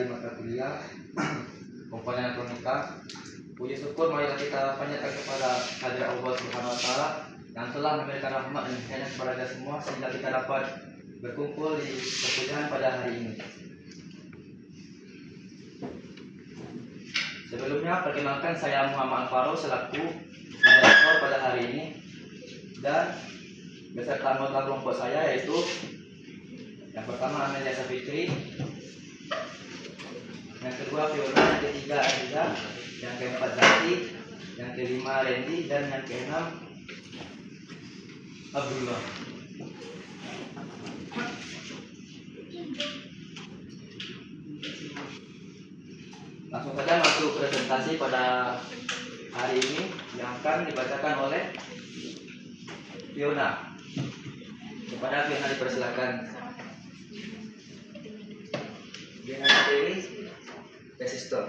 dari mata kuliah komponen elektronika. Puji syukur marilah kita panjatkan kepada hadirat Allah Subhanahu wa taala yang telah memberikan rahmat dan hidayah kepada kita semua sehingga kita dapat berkumpul di perkuliahan pada hari ini. Sebelumnya perkenalkan, saya Muhammad Alvaro selaku moderator pada hari ini, dan beserta anggota kelompok saya yaitu yang pertama Amelia Safitri, yang kedua Fiona, yang ketiga Aziza, yang keempat Zaki, yang kelima Randy, dan yang keenam Abdullah. Langsung saja masuk presentasi pada hari ini yang akan dibacakan oleh Fiona. Kepada Fiona dipersilakan. Dengan materi resistor.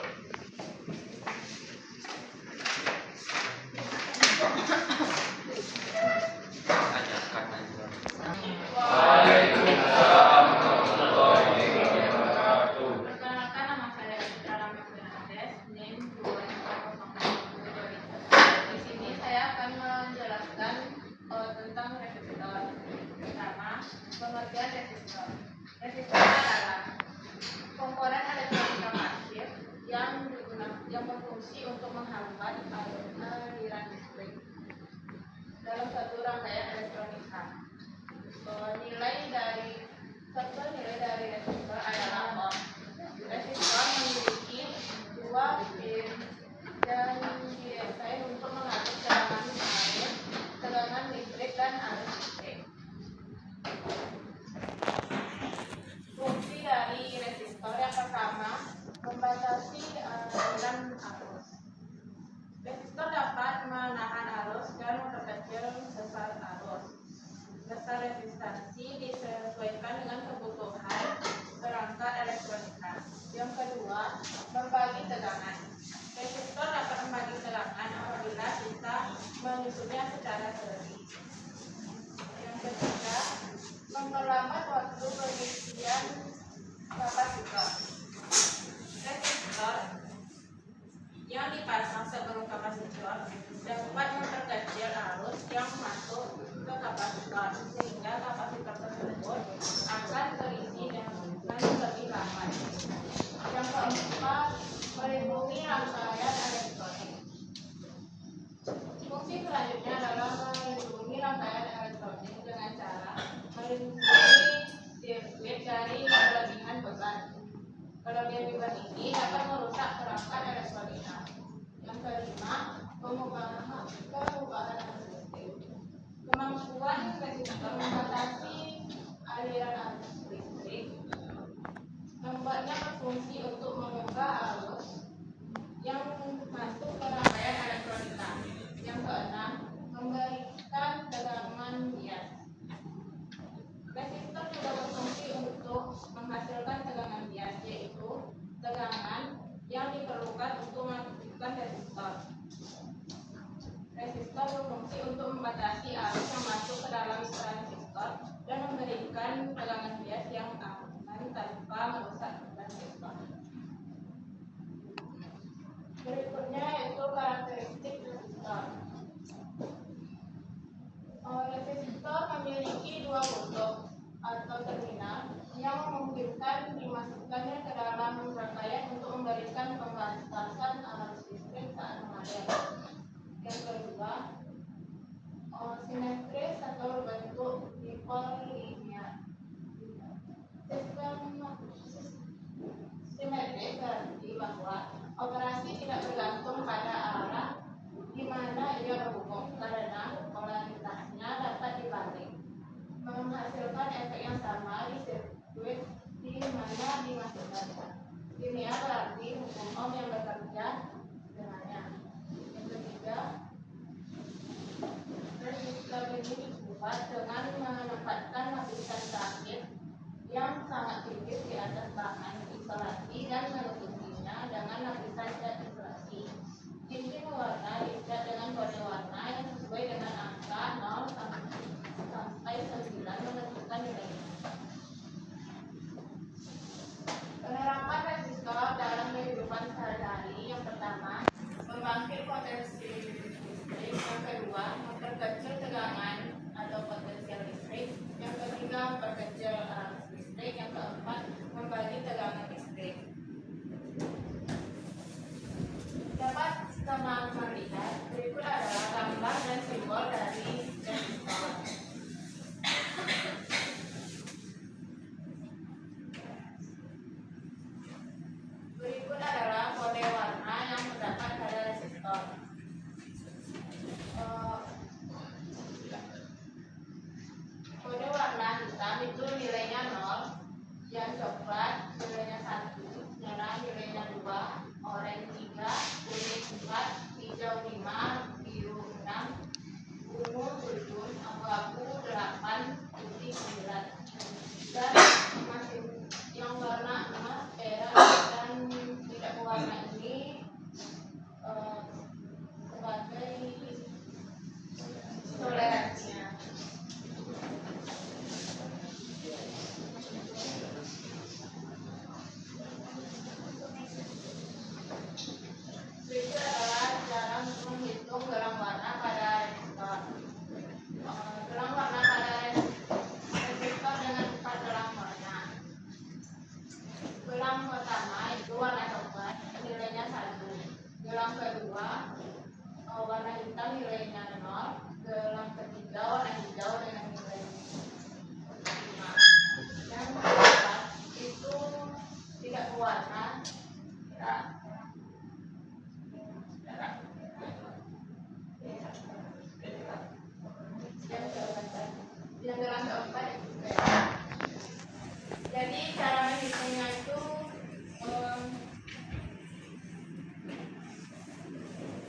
Pengertian resistor. Resistor adalah komponen elektronika pasif yang berfungsi untuk menghambat aliran listrik dalam satu rangkaian elektronika. Nilai dari resistor adalah ohm. Resistor memiliki dua pin dan didesain untuk mengatur tegangan listrik dan arus listrik. Fungsi dari resistor yang pertama, membatasi aliran arus. Resistor dapat menahan arus dan memperkecil besar arus. Besar resistansi disesuaikan dengan kebutuhan perangkat elektronika. Yang kedua, membagi tegangan. Resistor dapat membagi tegangan apabila kita menyusutnya secara teliti. Yang ketiga, memperlambat waktu pengisian kapasitor. Resistor yang dipasang sebelum kapasitor dapat memperkecil arus yang masuk ke kapasitor sehingga kapasitor tersebut akan terisi dengan lebih lambat. Yang keempat, melindungi rangkaian elektronik. Fungsi selanjutnya adalah melindungi rangkaian elektronik dengan cara melindungi sirkuit dari kelebihan beban. Kelebihan beban ini dapat merusak perangkat elektronika. Yang kelima, perubahan arus listrik. Kemampuan resistor membatasi aliran arus listrik membuatnya berfungsi untuk mengubah arus yang masuk ke rangkaian elektronika. Yang keenam, memberikan tegangan bias. Resistor juga berfungsi untuk menghasilkan tegangan bias, yaitu tegangan yang diperlukan untuk mengaktifkan resistor. Resistor berfungsi untuk membatasi arus yang masuk ke dalam resistor dan memberikan tegangan bias yang aman tanpa merusak resistor. Berikutnya yaitu karakteristik resistor. Resistor memiliki dua kutub atau terminal yang memungkinkan dimasukkannya ke dalam rangkaian untuk memberikan pembatasan arus listrik saat mengalir. Yang kedua, simetris atau bentuk dipol linear. Sistem simetris berarti bahwa operasi tidak bergantung pada arah di mana ia berhubung karena polaritasnya dapat dibalik, menghasilkan efek yang sama di sirkuit di mana dimasukkannya. Linear berarti hukum Ohm yang bekerja dengannya. Yang ketiga, resistor ini dibuat dengan menempatkan lapisan terakhir yang sangat tipis di atas bahan isolasi dan menutupinya dengan lapisan cat isolasi. Cincin warna dicat dengan kode warna yang sesuai dengan angka 0 sampai 9 menentukan nilainya. Penerapan resistor berikut adalah kode warna yang terdapat pada resistor. Eh, Kode warna hitam itu nilainya 0, yang coklat nilainya 1, merah nilainya 2, oranye 3, kuning 4, hijau 5, biru 6, ungu 7, abu-abu 8, putih 9. Dan masih yang warna emas, perak dan tidak berwarna ini sebagai toleransinya. Berikut adalah cara menghitung gelang warna pada resistor. Gelang warna pada resistor dengan 4 gelang warna. Gelang pertama itu warna coklat, nilainya 1. Gelang kedua warna hitam nilainya 0. Gelang ketiga warna hijau dengan nilai 5. Yang keempat itu tidak berwarna. Yang gelang keempat itu perak. Jadi cara menghitungnya itu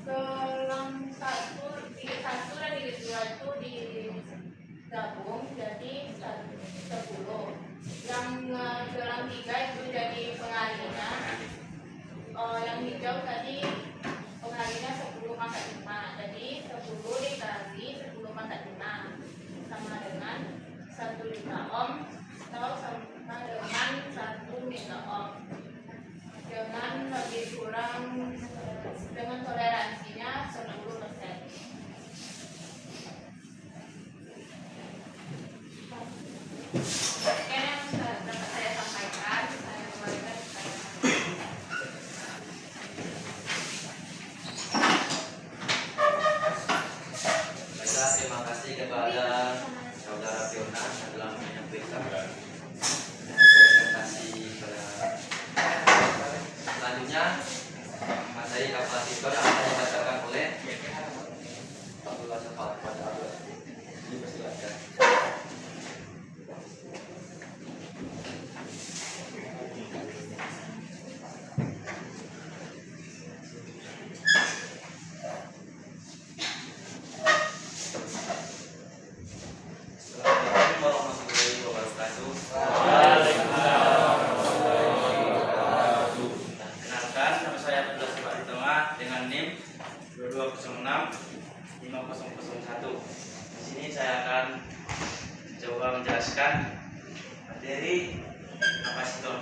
gelang 1 dan digit 2 itu digabung jadi 10. Yang gelang 3 itu jadi pengalinya. Yang hijau tadi pengalinya 10 pangkat 5. Jadi 10 dikali 10 pangkat 5 sama dengan 1 liter ohm atau sama dengan 1 meter ohm. Dengan lebih kurang dengan toleransinya 10%. Sekian yang dapat saya sampaikan. Saya kembalikan kepada Baiklah, terima kasih kepada Saudara Fiona yang telah menyampaikan. Terima kasih kepada selanjutnya materi kapasitor yang akan dibacakan oleh Abdullah Safar pada Abdullah. Dipersilakan. Assalamualaikum warahmatullahi wabarakatuh. Kenalkan, nama saya Abdullah Safar dengan NIM 2206-5001. Di sini saya akan coba menjelaskan materi kapasitor.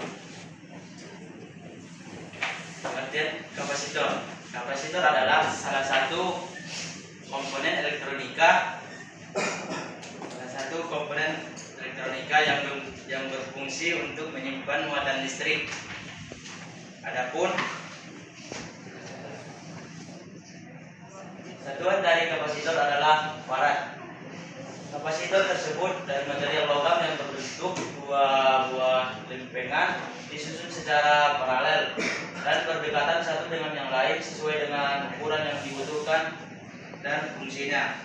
Pengertian kapasitor. Kapasitor adalah salah satu komponen elektronika yang berfungsi untuk menyimpan muatan listrik. Adapun satuan dari kapasitor adalah farad. Kapasitor tersebut dari material logam yang berbentuk dua buah lempengan disusun secara paralel dan berdekatan satu dengan yang lain sesuai dengan ukuran yang dibutuhkan dan fungsinya.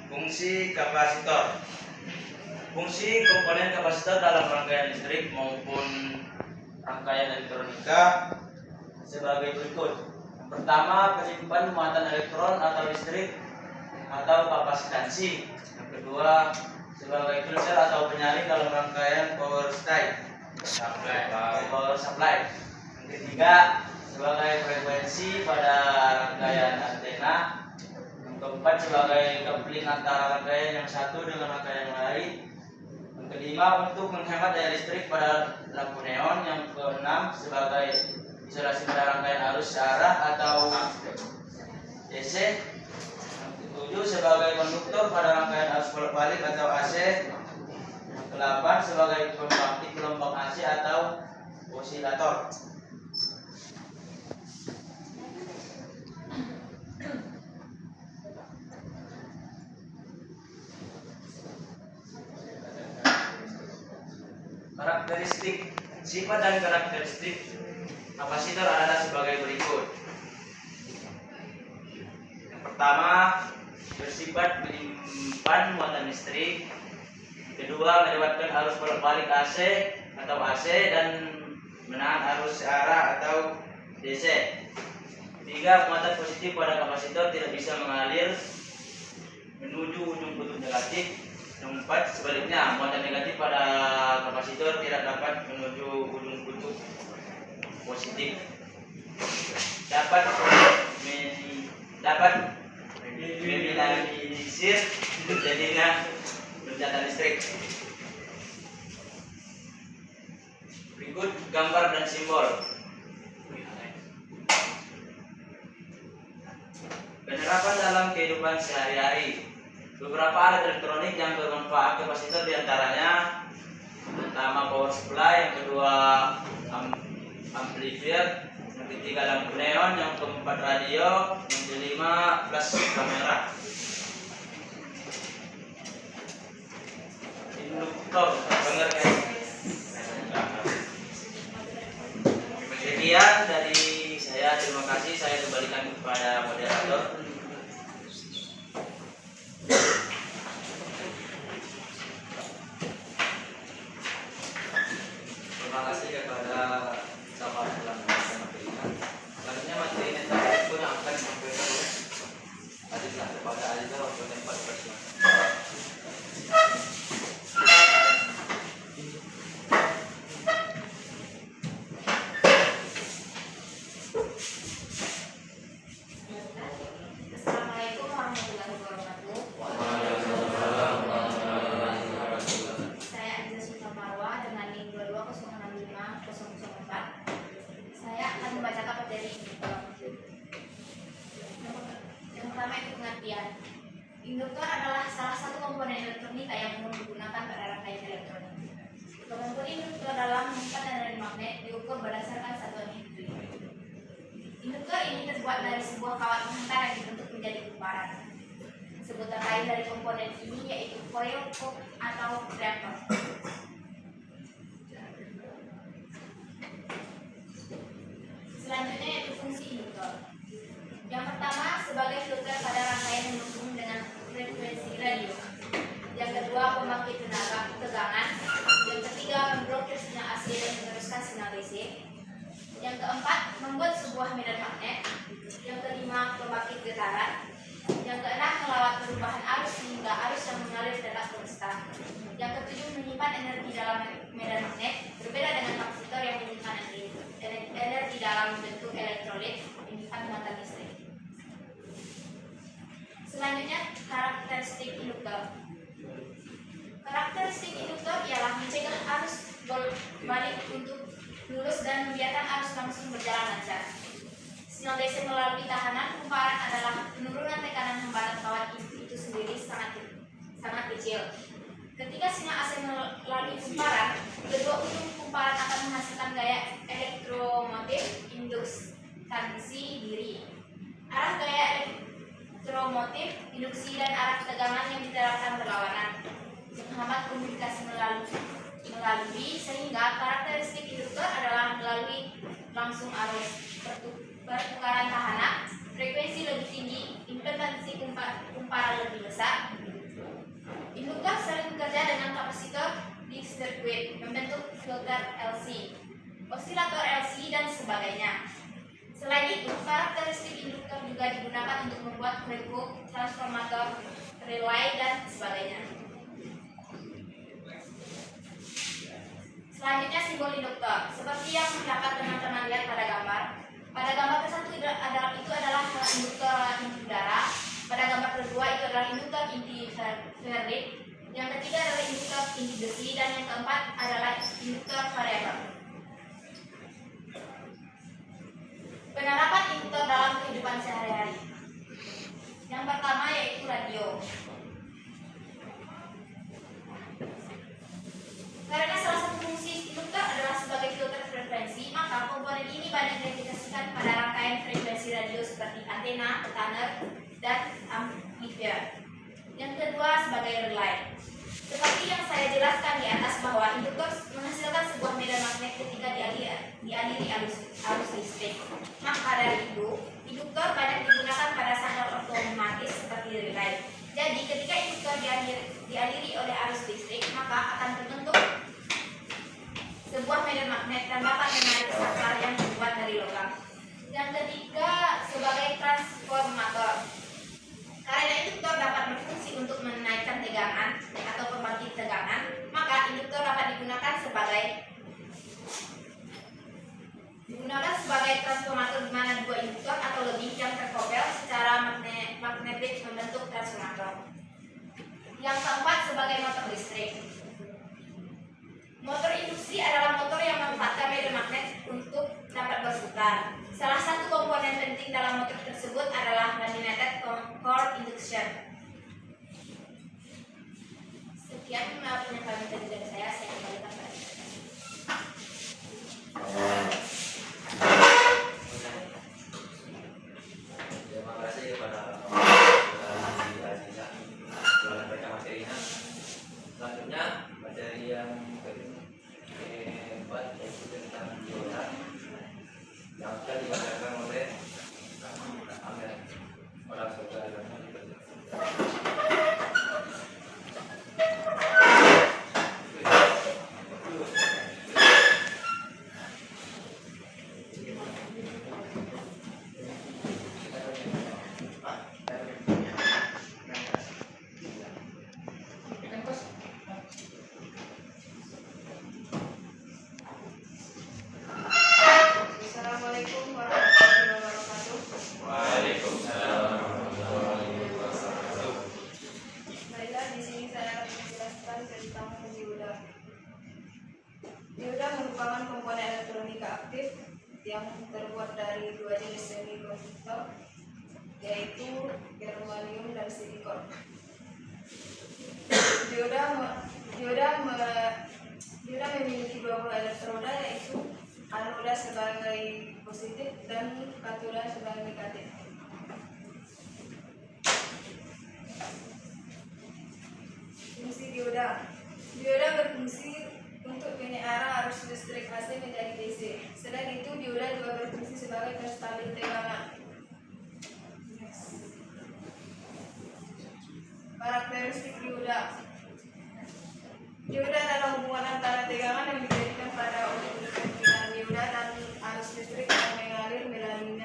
Fungsi kapasitor. Fungsi komponen kapasitor dalam rangkaian listrik maupun rangkaian elektronika sebagai berikut. Pertama, penyimpan muatan elektron atau listrik atau kapasitansi. Yang kedua, sebagai filter atau penyaring dalam rangkaian power supply. Yang ketiga, sebagai frekuensi pada rangkaian antena. Yang keempat, sebagai coupling antara rangkaian yang satu dengan rangkaian yang lain. Yang kelima, untuk menghemat daya listrik pada lampu neon. Yang keenam, sebagai isolasi pada rangkaian arus searah atau DC. Yang ketujuh, sebagai konduktor pada rangkaian arus bolak-balik atau AC. Yang kedelapan, sebagai pembangkit gelombang AC atau osilator. Karakteristik Sifat dan karakteristik kapasitor adalah sebagai berikut. Yang pertama, bersifat menyimpan muatan listrik. Kedua, melibatkan arus bolak-balik AC atau AC dan menahan arus searah atau DC. Tiga, muatan positif pada kapasitor tidak bisa mengalir menuju ujung kutub negatif. Yang empat, sebaliknya, muatan negatif pada kapasitor tidak dapat menuju ujung kutub positif. Dapat meminimalisir terjadinya loncatan listrik. Berikut gambar dan simbol. Penerapan dalam kehidupan sehari-hari. Beberapa alat elektronik yang bermanfaat kapasitor diantaranya: pertama power supply, yang kedua amplifier, yang ketiga lampu neon, yang keempat radio, yang kelima flash kamera. Induktor pengertian. Sekian dari saya, terima kasih. Saya kembalikan kepada moderator. Terima kasih kepada sahabat dalam materinya. Selanjutnya materinya saya pun akan sampaikan oleh Aditya kepada Aditya waktu tempat persiapan. Assalamualaikum warahmatullahi wabarakatuh. Saya Aditya Sultan Marwa dengan NIM 220650004. Saya akan membacakan materi induktor. Yang pertama itu pengertian. Induktor adalah salah satu komponen elektronika yang umum digunakan pada rangkaian elektronik. Kemampuan induktor dalam menyimpan energi magnet diukur berdasarkan satuan Henry. Induktor ini terbuat dari sebuah kawat penghantar yang dibentuk menjadi kumparan. Sebutan lain dari komponen ini yaitu coil, coke, atau reaktor. Selanjutnya yaitu fungsi induktor. Yang pertama, sebagai filter pada rangkaian yang berhubung dengan frekuensi radio. Yang kedua, pembangkit tegangan. Yang ketiga, memblokir sinyal AC dan meneruskan sinyal DC. Yang keempat, membuat sebuah medan magnet. Yang kelima, pembangkit getaran. Yang keenam, melawat perubahan arus sehingga arus yang mengalir tetap konstan. Yang ketujuh, menyimpan energi dalam medan magnet. Berbeda dengan kapasitor yang menyimpan energi dalam bentuk elektrolit menyimpan muatan listrik. Selanjutnya, karakteristik induktor. Karakteristik induktor ialah mencegah arus balik untuk lurus dan membiarkan arus langsung berjalan lancar. Sinyal DC melalui tahanan kumparan adalah penurunan tekanan hembaran kawat itu sendiri sangat kecil. Ketika sinyal AC melalui kumparan, kedua ujung kumparan akan menghasilkan gaya elektromotif induksi diri. Arah gaya elektromotif induksi dan arah tegangan yang diterapkan berlawanan, menghambat komunikasi melalui sehingga karakteristik induktor adalah melalui langsung arus, pertukaran tahanan, frekuensi lebih tinggi, impedansi kumparan lebih besar. Induktor sering bekerja dengan kapasitor di sirkuit, membentuk filter LC, osilator LC, dan sebagainya. Selain itu, karakteristik induktor juga digunakan untuk membuat breadboard, transformator, relay, dan sebagainya. Selanjutnya, simbol induktor. Seperti yang dapat teman-teman lihat pada gambar. Pada gambar ke-1 itu adalah induktor inti udara. Pada gambar kedua itu adalah induktor inti ferrit. Yang ketiga adalah induktor inti besi, dan yang keempat adalah induktor variabel. Penerapan induktor dalam kehidupan sehari-hari. Yang pertama yaitu radio. Karena salah satu fungsi induktor adalah sebagai filter frekuensi, maka komponen ini banyak diaplikasikan pada rangkaian frekuensi radio seperti antena, tuner, dan amplifier. Yang kedua sebagai relay. Seperti yang saya jelaskan di atas bahwa induktor menghasilkan sebuah medan magnet ketika dialiri arus listrik. Maka dari itu, induktor banyak digunakan pada sandal otomatis seperti relay. Jadi ketika induktor dialiri oleh arus listrik, maka akan terbentuk sebuah medan magnet dan dapat menarik saklar yang dibuat dari logam. Yang ketiga, sebagai transformator. Karena induktor dapat berfungsi untuk menaikkan tegangan atau pembangkit tegangan, maka induktor dapat digunakan sebagai transformator di mana dua induktor atau lebih yang terkopel secara magnetik membentuk transformator. Yang keempat, sebagai motor listrik. Motor induksi adalah motor yang memanfaatkan medan magnet untuk dapat berputar. Salah satu komponen penting dalam motor tersebut adalah laminated core induction. Sekian penyampaian dari saya kembalikan pada Terima kasih kepada Aziza telah baca materinya. Selanjutnya materi yang keempat yaitu tentang dioda yang akan dibacakan oleh Amir. Orang saudara Assalamualaikum warahmatullahi wabarakatuh. Waalaikumsalam warahmatullahi wabarakatuh. Baiklah, di sini saya akan menjelaskan tentang dioda. Dioda merupakan komponen elektronika aktif yang terbuat dari dua jenis semikonduktor, yaitu germanium dan silikon. Dioda memiliki dua buah elektroda, yaitu anoda sebagai positif dan katoda sebagai negatif. Fungsi dioda berfungsi untuk menyara arus listrik AC menjadi DC. Selain itu, dioda juga berfungsi sebagai penstabil tegangan. Karakteristik dioda adalah hubungan antara tegangan yang dijadikan pada pembentukan dioda dan arus listrik yang mengalir melalui.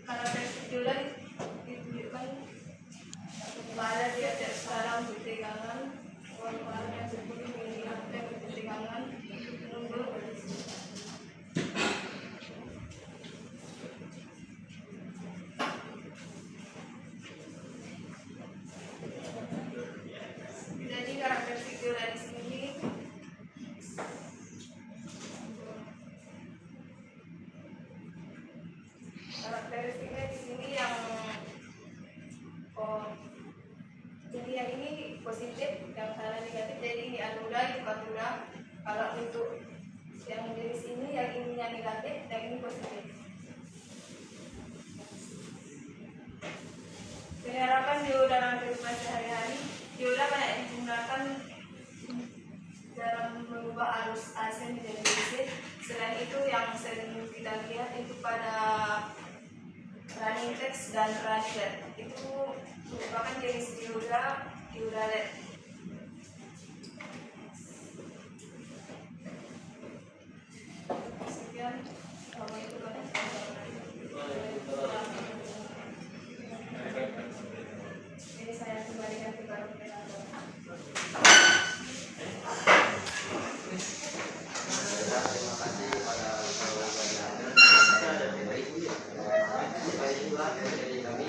Karakteristik dioda ditunjukkan pada dia skala untuk tegangan, warna seperti miliampere untuk tegangan, mundur. Jadi karakteristik dioda di sini yang ini positif, yang sana negatif. Jadi ini anoda, itu katoda. Kalau untuk yang jenis ini, yang ininya negatif, yang ini positif. Penerapan dioda dalam kehidupan sehari-hari. Dioda banyak digunakan dalam mengubah arus AC menjadi DC. Selain itu, yang sering kita lihat itu pada running text dan running LED. Itu merupakan jenis dioda LED. Sekian, assalamualaikum warahmatullahi wabarakatuh. Ini saya kembalikan kepada moderator. terima kasih pada dari kami.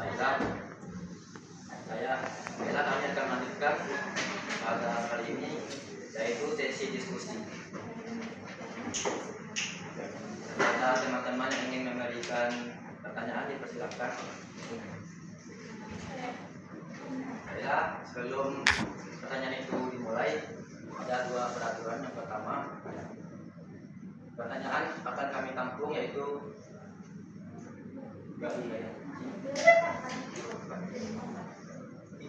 Baiklah, kami akan melanjutkan pada kali ini, yaitu sesi diskusi. Jika teman-teman yang ingin memberikan pertanyaan, dipersilakan. Baiklah, sebelum pertanyaan itu dimulai, ada dua peraturan. Yang pertama, pertanyaan akan kami tampung, yaitu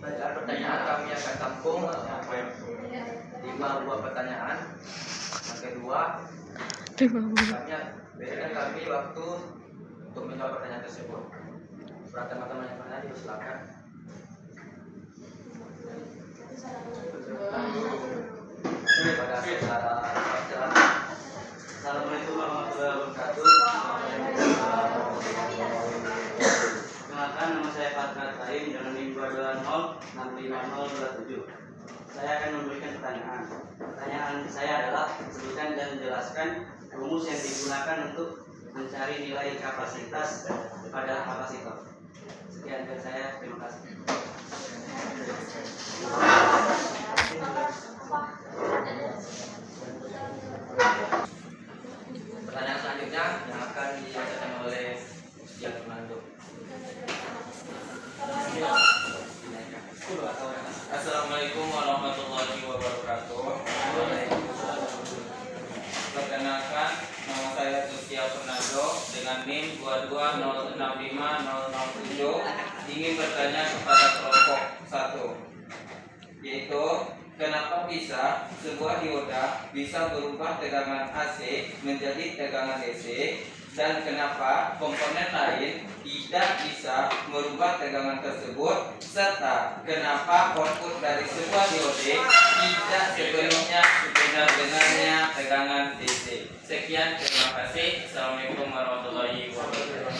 pertanyaan kami akan tampung 5 buah pertanyaan. Yang kedua, berikan kami waktu untuk menjawab pertanyaan tersebut. Para teman-teman yang pernah, dipersilakan. Kepada saudara Fajar. Assalamualaikum warahmatullahi wabarakatuh. Perkenalkan, nama saya Fajar Saim dengan NIM 220650027. Saya akan memberikan pertanyaan. Pertanyaan saya adalah, sebutkan dan jelaskan rumus yang digunakan untuk mencari nilai kapasitas pada kapasitor. Sekian dari saya, terima kasih. Pertanyaan selanjutnya yang akan dibacakan oleh Ustaz Fernando. Assalamualaikum warahmatullahi wabarakatuh. Perkenalkan, nama saya Ustaz Fernando dengan NIM 220650007. Ingin bertanya kepada kelompok 1, yaitu kenapa bisa sebuah dioda bisa berubah tegangan AC menjadi tegangan DC, dan kenapa komponen lain tidak bisa merubah tegangan tersebut, serta kenapa output dari sebuah diode tidak sepenuhnya sebenar-benarnya tegangan DC. Sekian, terima kasih. Assalamualaikum warahmatullahi wabarakatuh.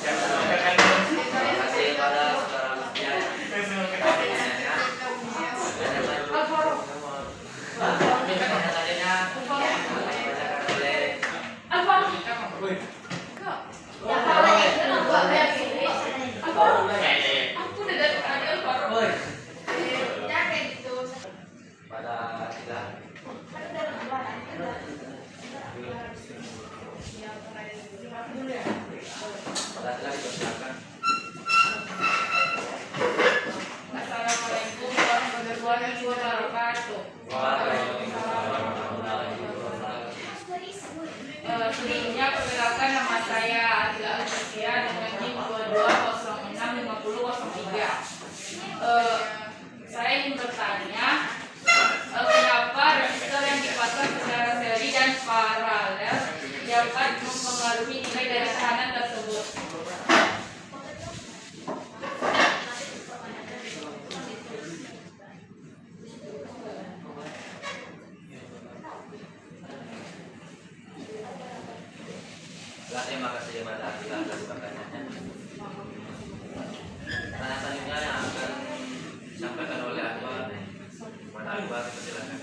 Terima kasih kepada saudara Lucian. Assalamualaikum warahmatullahi wabarakatuh. Sebelumnya perkenalkan, nama saya Adila Al-Fasya dengan NIM 22065003. Saya ingin bertanya, kenapa resistor yang dipasang secara seri dan paralel dapat mempengaruhi nilai dari tekanan tersebut? Terima kasih kepada Adila atas pertanyaannya. Pertanyaan selanjutnya yang akan disampaikan oleh Anwar. Kepada Anwar, silakan.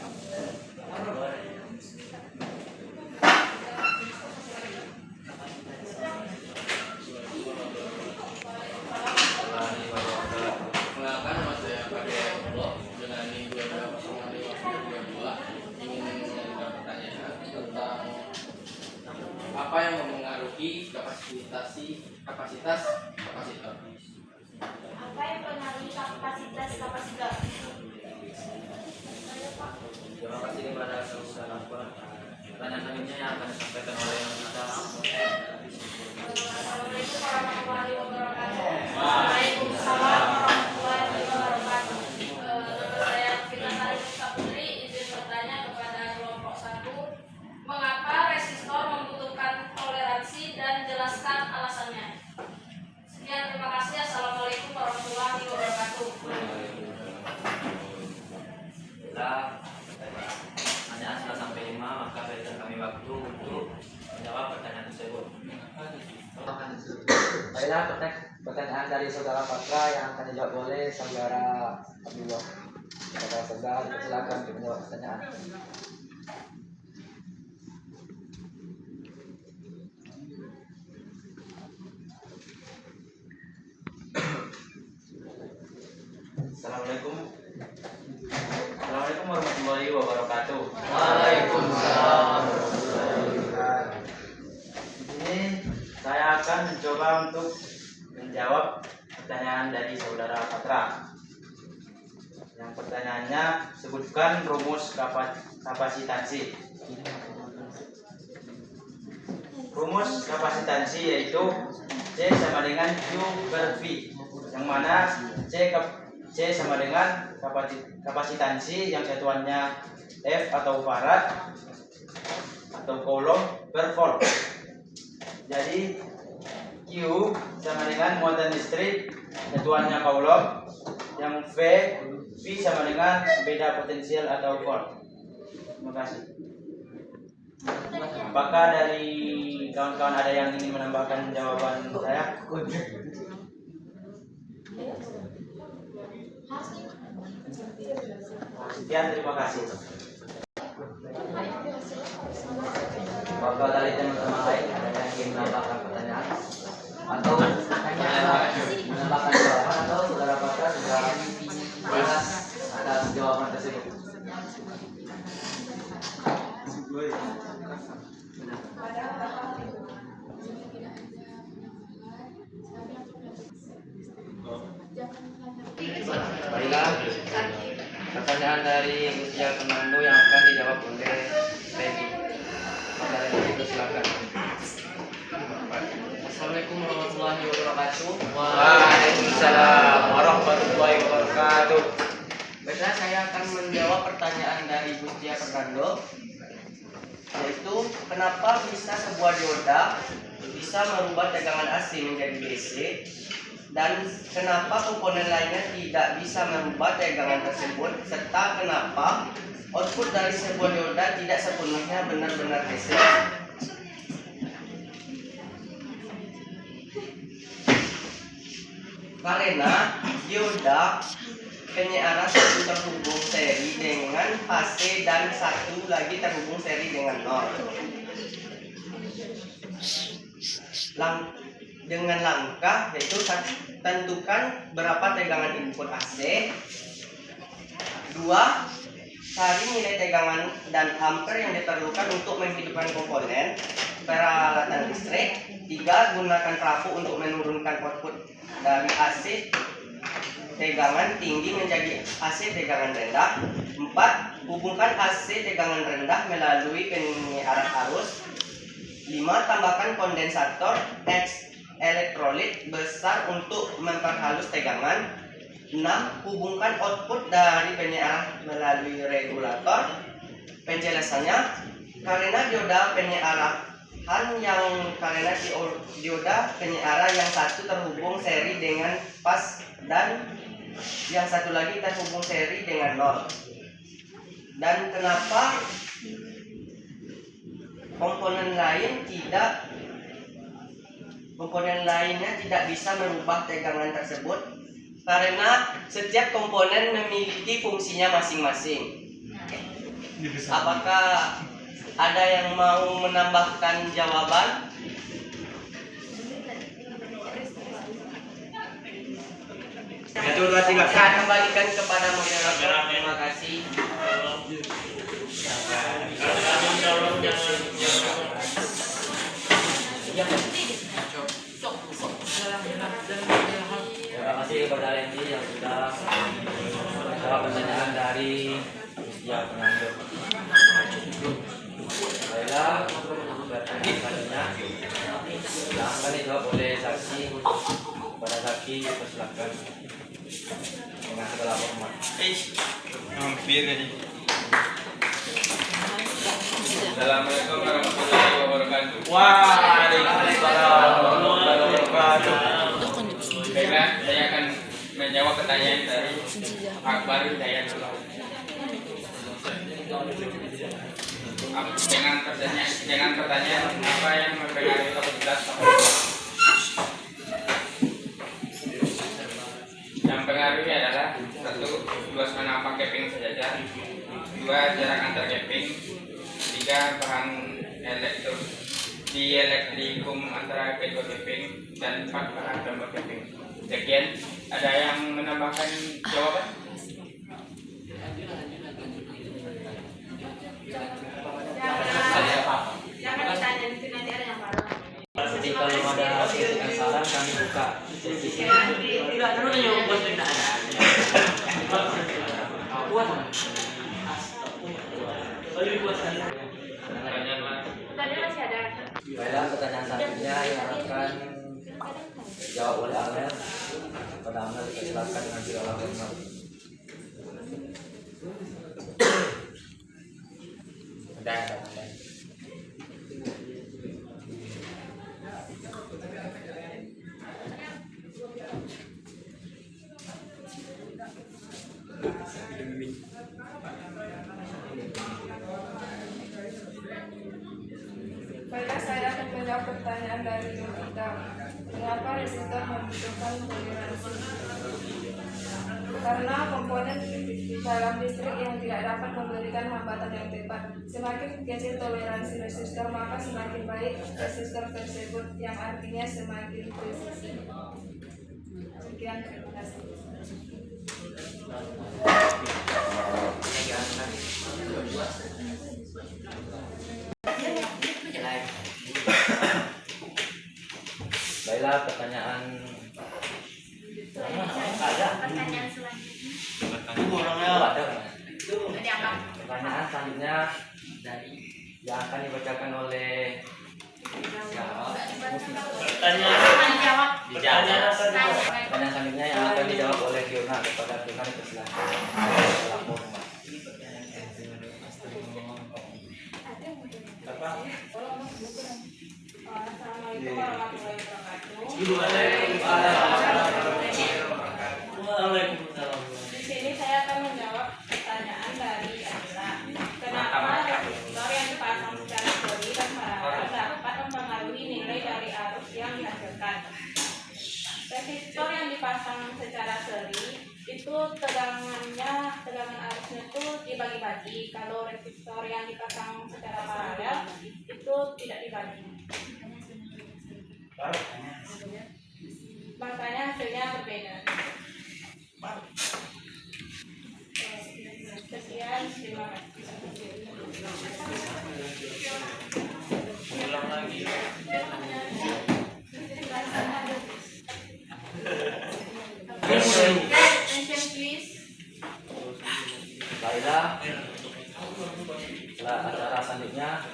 Perkenalkan, nama saya Fadil Abdullah dengan NIM 220650032. Ingin mengajukan pertanyaan tentang apa yang memengaruhi kapasitas kapasitor. Apa yang mempengaruhi kapasitas kapasitor? Terima kasih kepada saudara Anwar. Pertanyaan selanjutnya yang akan disampaikan oleh kita. Assalamualaikum warahmatullahi wabarakatuh. Waalaikumsalam warahmatullahi wabarakatuh. Nama saya Fitnah Tarisa Putri, izin bertanya kepada kelompok 1, mengapa resistor membutuhkan toleransi dan jelaskan alasannya. Sekian, terima kasih. Assalamualaikum warahmatullahi wabarakatuh. Bila pertanyaan sudah sampai 5, maka berikan kami waktu untuk menjawab pertanyaan tersebut. Baiklah, pertanyaan dari saudara Patra yang akan dijawab oleh saudara Abdullah. Saudara, silakan untuk menjawab pertanyaan. Assalamualaikum. Assalamualaikum warahmatullahi wabarakatuh. Waalaikumsalam. Ini saya akan mencoba untuk menjawab pertanyaan dari saudara Patra. Yang pertanyaannya, sebutkan rumus kapasitansi. Rumus kapasitansi yaitu C sama dengan Q per V, yang mana C sama dengan kapasitansi yang satuannya F atau farad atau coulomb per volt. Jadi Q sama dengan muatan listrik, satuannya coulomb, yang V sama dengan beda potensial atau volt. Terima kasih. Apakah dari kawan-kawan ada yang ingin menambahkan jawaban saya? Sekian, terima kasih. Apakah dari teman-teman lain ada yang ingin menambahkan pertanyaan atau menambahkan jawaban, atau saudara Patra sudah jelas atas jawaban tersebut? Baiklah, pertanyaan dari Usia Fernando yang akan dijawab oleh Peggy. Maka dari itu silakan. Assalamualaikum warahmatullahi wabarakatuh. Waalaikumsalam warahmatullahi wabarakatuh. Baiklah, saya akan menjawab pertanyaan dari Usia Fernando, yaitu kenapa bisa sebuah dioda bisa merubah tegangan AC menjadi DC, dan kenapa komponen lainnya tidak bisa merubah tegangan tersebut, serta kenapa output dari sebuah dioda tidak sepenuhnya benar-benar DC. Karena dioda penyiaran satu terhubung seri dengan AC dan satu lagi terhubung seri dengan nol. Dengan langkah yaitu tentukan berapa tegangan input AC. 2. Cari nilai tegangan dan ampere yang diperlukan untuk menghidupkan komponen peralatan listrik. 3. Gunakan trafo untuk menurunkan output dari AC tegangan tinggi menjadi AC tegangan rendah. 4. Hubungkan AC tegangan rendah melalui penyiaran arus. 5. Tambahkan kondensator X elektrolit besar untuk memperhalus tegangan. 6. Hubungkan output dari penyiaran melalui regulator. Penjelasannya, karena dioda penyiaran yang satu terhubung seri dengan pas dan yang satu lagi terhubung seri dengan nol. Dan kenapa komponen lainnya tidak bisa merubah tegangan tersebut? Karena setiap komponen memiliki fungsinya masing-masing. Apakah ada yang mau menambahkan jawaban? Saya kembalikan kepada moderator. Terima kasih. Terima kasih kepada Randy yang sudah menjawab pertanyaan dari Usia Fernando. Baiklah, selanjutnya silahkan dijawab oleh saksi. Kepada saksi, persilakan dengan segala hormat. Hampir ini. Assalamualaikum warahmatullahi wabarakatuh. Waalaikumsalam warahmatullahi wabarakatuh. Baiklah, saya akan menjawab pertanyaan dari Akbar Hidayatullah. Dengan pertanyaan apa yang mempengaruhi kapasitas yang mempengaruhi adalah 1. Luas mana keping sejajar. 2. Jarak antar keping. 3. Bahan dielektrikum antara kedua keping. Dan 4. Bahan gambar keping. Sekian, ada yang menambahkan jawaban? buka sesi. Tidak terus nyoba bos tidak ada. Puas. Tadi masih ada. Baiklah, pertanyaan selanjutnya yang akan dijawab oleh Amel. Pada Amel dipersilakan dengan segala hormat. Udah. Baiklah, saya akan menjawab pertanyaan dari Yovita. Mengapa resistor membutuhkan toleransi? Karena komponen dalam listrik yang tidak dapat memberikan hambatan yang tepat. Semakin kecil toleransi resistor, maka semakin baik resistor tersebut, yang artinya semakin presisi. Sekian, terima kasih. Baiklah, pertanyaan Pertanyaan selanjutnya. ada. Ada apa? Pertanyaan selanjutnya yang akan dibacakan oleh Menjawab. pertanyaan selanjutnya yang akan dijawab oleh Fiona. Kepada Fiona dipersilakan. Salam hormat. Assalamualaikum warahmatullahi wabarakatuh. Waalaikumsalam. Di sini saya akan menjawab pertanyaan dari Adila. Kenapa resistor yang dipasang secara seri dan paralel dapat mempengaruhi nilai dari arus yang dihasilkan? Resistor yang dipasang secara seri itu tegangan arusnya itu dibagi-bagi. Kalau resistor yang dipasang secara paralel itu tidak dibagi. Makanya hasilnya berbeda. Sekian, terima kasih. Ulang lagi. Attention please. Baiklah, setelah acara selanjutnya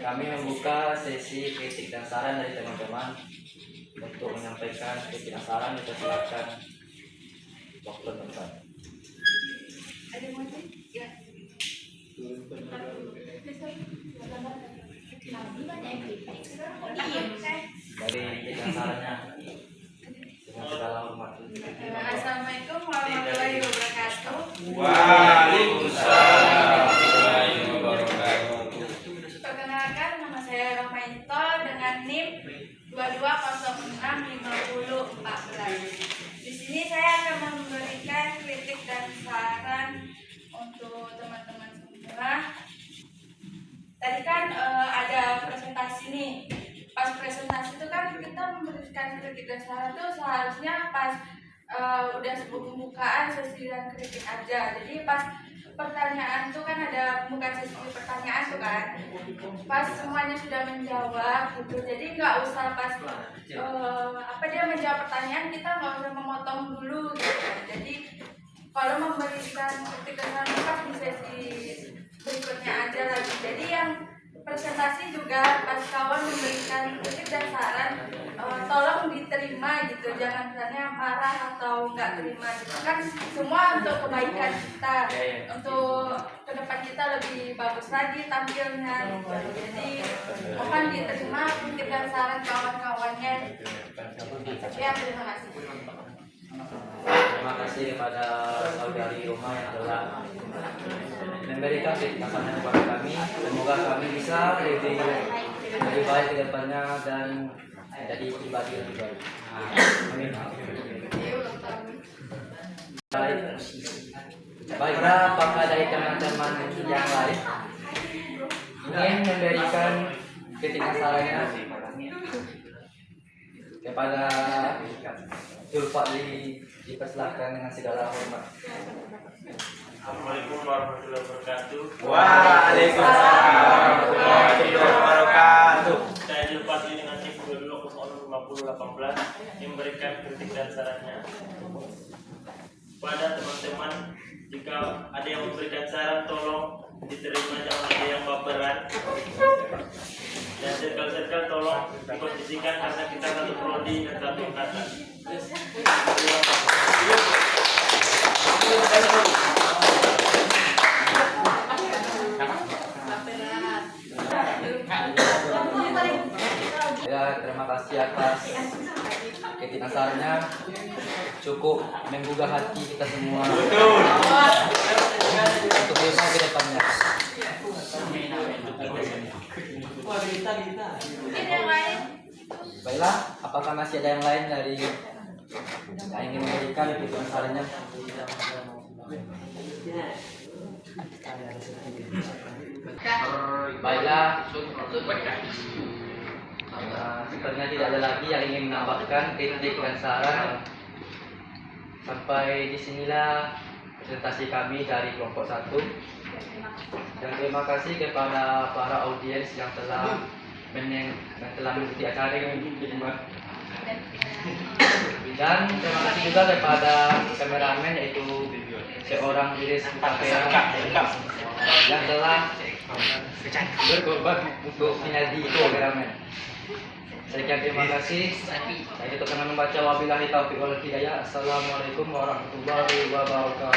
kami membuka sesi kritik dan saran dari teman-teman. Untuk menyampaikan kritik dan saran dipersilakan waktu tempat. Ada yang mau cek? Ya. Dari kritik dan sarannya dengan segala hormat. Assalamualaikum warahmatullahi wabarakatuh. Waalaikumsalam warahmatullahi wabarakatuh. Perkenalkan, nama saya Romainto dengan NIM 22065014. Di sini saya akan memberikan kritik dan saran untuk teman-teman semua. Tadi kan ada presentasi nih. Pas presentasi itu kan kita memberikan kritik dan saran tuh seharusnya pas udah sebelum pembukaan sesi dan kritik aja. Jadi pas pertanyaan tuh kan ada pembukaan sesi pertanyaan tuh kan. Pas semuanya sudah menjawab gitu. Jadi nggak usah pas dia menjawab pertanyaan kita nggak usah memotong dulu gitu. Jadi kalau memberikan kritik dan saran pas di sesi berikutnya aja lagi. Jadi yang presentasi juga pas kawan memberikan kritik dan saran tolong diterima gitu, jangan misalnya marah atau nggak terima gitu kan, semua untuk kebaikan kita, untuk ke depan kita lebih bagus lagi tampilnya gitu. Jadi mohon diterima kritik dan saran kawan-kawannya. Ya, terima kasih. Terima kasih kepada saudari Roma yang telah memberikan kritik dan saran kepada kami. Semoga kami bisa lebih baik ke depannya dan jadi pribadi lebih baik. Amin. Baiklah, apakah dari teman-teman yang lain ingin memberikan kritik dan sarannya kepada Zulfadli, dipersilakan dengan segala hormat. Assalamualaikum warahmatullahi wabarakatuh. Waalaikumsalam warahmatullahi wabarakatuh. Saya Zulfadli dengan NIM 220650 2018 memberikan kritik dan sarannya. Pada teman-teman, jika ada yang memberikan saran tolong diterima, jangan ada yang baperan. Dan circle-circle tolong dikondisikan karena kita satu prodi dan satu angkatan. Terima Ya, terima kasih atas kritik dan sarannya. Cukup menggugah hati kita semua. Untuk berusaha ke depannya. Mungkin yang lain. Baiklah, apakah masih ada yang lain dari yang ingin memberikan kritik dan sarannya? Baiklah, sepertinya tidak ada lagi yang ingin menambahkan kritik dan saran. Sampai disinilah presentasi kami dari kelompok 1. Dan terima kasih kepada para audiens yang telah mengikuti acara ini. Dan terima kasih juga kepada kameramen, yaitu seorang Iris Tapera yang telah berkorban untuk menjadi kameramen. Sekian, terima kasih. Saya tutup dengan membaca wabillahi taufiq wal hidayah. Assalamualaikum warahmatullahi wabarakatuh.